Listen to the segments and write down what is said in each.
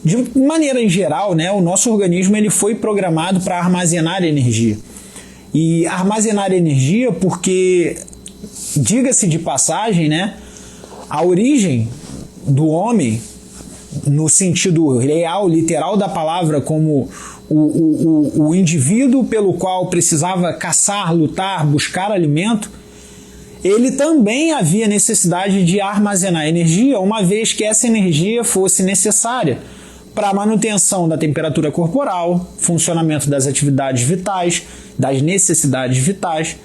De maneira em geral, né, o nosso organismo ele foi programado para armazenar energia. E armazenar energia porque, diga-se de passagem, né, a origem do homem, no sentido real, literal da palavra, como o indivíduo pelo qual precisava caçar, lutar, buscar alimento, ele também havia necessidade de armazenar energia, uma vez que essa energia fosse necessária para a manutenção da temperatura corporal, funcionamento das atividades vitais, das necessidades vitais,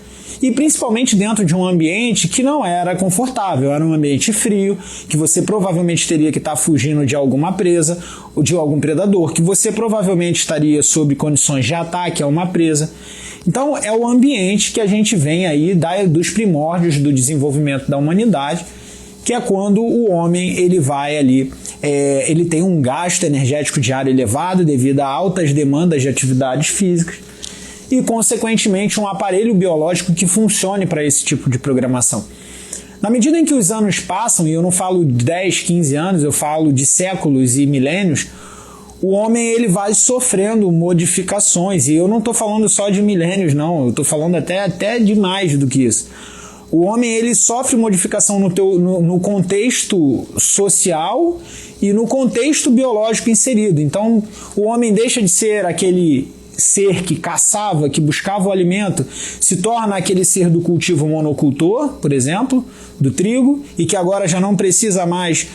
e principalmente dentro de um ambiente que não era confortável, era um ambiente frio, que você provavelmente teria que estar fugindo de alguma presa ou de algum predador, que você provavelmente estaria sob condições de ataque a uma presa. Então é o ambiente que a gente vem aí dos primórdios do desenvolvimento da humanidade, que é quando o homem ele vai ali, ele tem um gasto energético diário elevado devido a altas demandas de atividades físicas e, consequentemente, um aparelho biológico que funcione para esse tipo de programação. Na medida em que os anos passam, e eu não falo de 10, 15 anos, eu falo de séculos e milênios, o homem ele vai sofrendo modificações, e eu não estou falando só de milênios, não, eu estou falando até de mais do que isso. O homem ele sofre modificação no contexto social e no contexto biológico inserido. Então, o homem deixa de ser aquele ser que caçava, que buscava o alimento, se torna aquele ser do cultivo monocultor, por exemplo, do trigo, e que agora já não precisa mais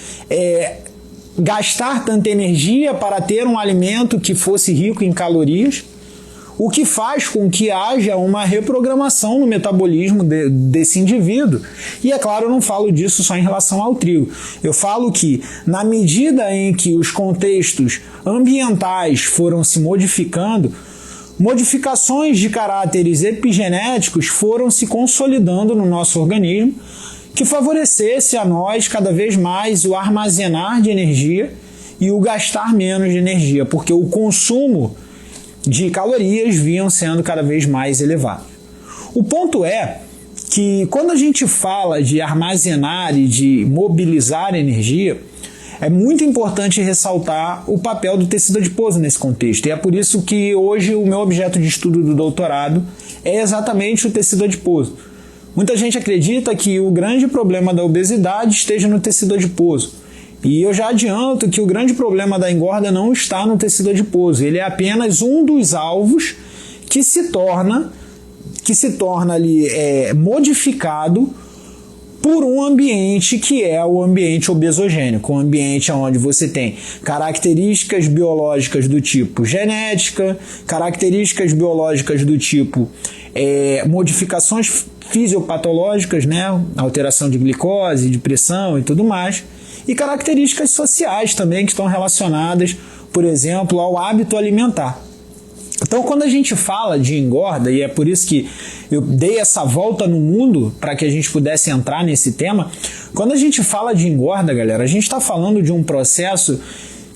gastar tanta energia para ter um alimento que fosse rico em calorias, o que faz com que haja uma reprogramação no metabolismo desse indivíduo. E é claro, eu não falo disso só em relação ao trigo. Eu falo que, na medida em que os contextos ambientais foram se modificando, modificações de caráteres epigenéticos foram se consolidando no nosso organismo, que favorecesse a nós cada vez mais o armazenar de energia e o gastar menos de energia, porque o consumo de calorias vinham sendo cada vez mais elevados. O ponto é que quando a gente fala de armazenar e de mobilizar energia, é muito importante ressaltar o papel do tecido adiposo nesse contexto. E é por isso que hoje o meu objeto de estudo do doutorado é exatamente o tecido adiposo. Muita gente acredita que o grande problema da obesidade esteja no tecido adiposo. E eu já adianto que o grande problema da engorda não está no tecido adiposo. Ele é apenas um dos alvos que se torna ali modificado por um ambiente que é o ambiente obesogênico, um ambiente onde você tem características biológicas do tipo genética, características biológicas do tipo modificações fisiopatológicas, né? Alteração de glicose, de pressão e tudo mais, e características sociais também que estão relacionadas, por exemplo, ao hábito alimentar. Então, quando a gente fala de engorda, e é por isso que eu dei essa volta no mundo para que a gente pudesse entrar nesse tema, quando a gente fala de engorda, galera, a gente está falando de um processo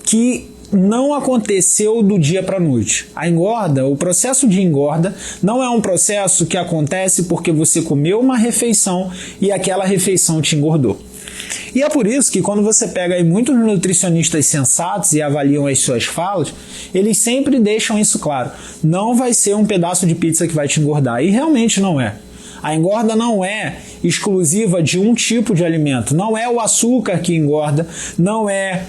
que não aconteceu do dia para a noite. A engorda, o processo de engorda, não é um processo que acontece porque você comeu uma refeição e aquela refeição te engordou. E é por isso que quando você pega aí muitos nutricionistas sensatos e avaliam as suas falas, eles sempre deixam isso claro. Não vai ser um pedaço de pizza que vai te engordar. E realmente não é. A engorda não é exclusiva de um tipo de alimento. Não é o açúcar que engorda, não é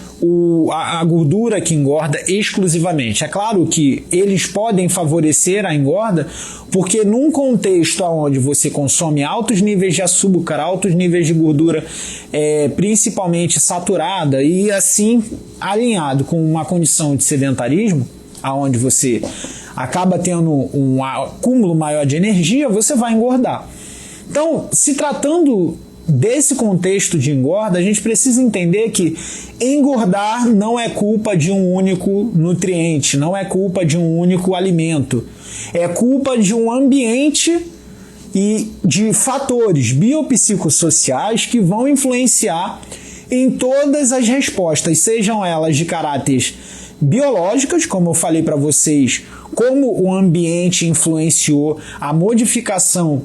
a gordura que engorda exclusivamente. É claro que eles podem favorecer a engorda, porque num contexto onde você consome altos níveis de açúcar, altos níveis de gordura, principalmente saturada, e assim alinhado com uma condição de sedentarismo, onde você acaba tendo um acúmulo maior de energia, você vai engordar. Então, se tratando desse contexto de engorda, a gente precisa entender que engordar não é culpa de um único nutriente, não é culpa de um único alimento. É culpa de um ambiente e de fatores biopsicossociais que vão influenciar em todas as respostas, sejam elas de caráter biológicas, como eu falei para vocês, como o ambiente influenciou a modificação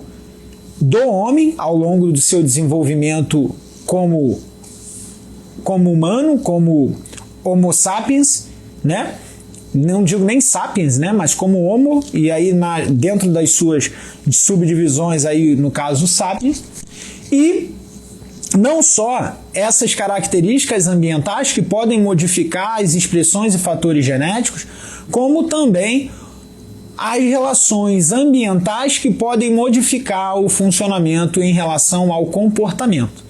do homem ao longo do seu desenvolvimento como humano, como Homo sapiens, né? Não digo nem sapiens, né? Mas como Homo, e aí dentro das suas subdivisões, aí no caso sapiens, e não só essas características ambientais que podem modificar as expressões e fatores genéticos, como também as relações ambientais que podem modificar o funcionamento em relação ao comportamento.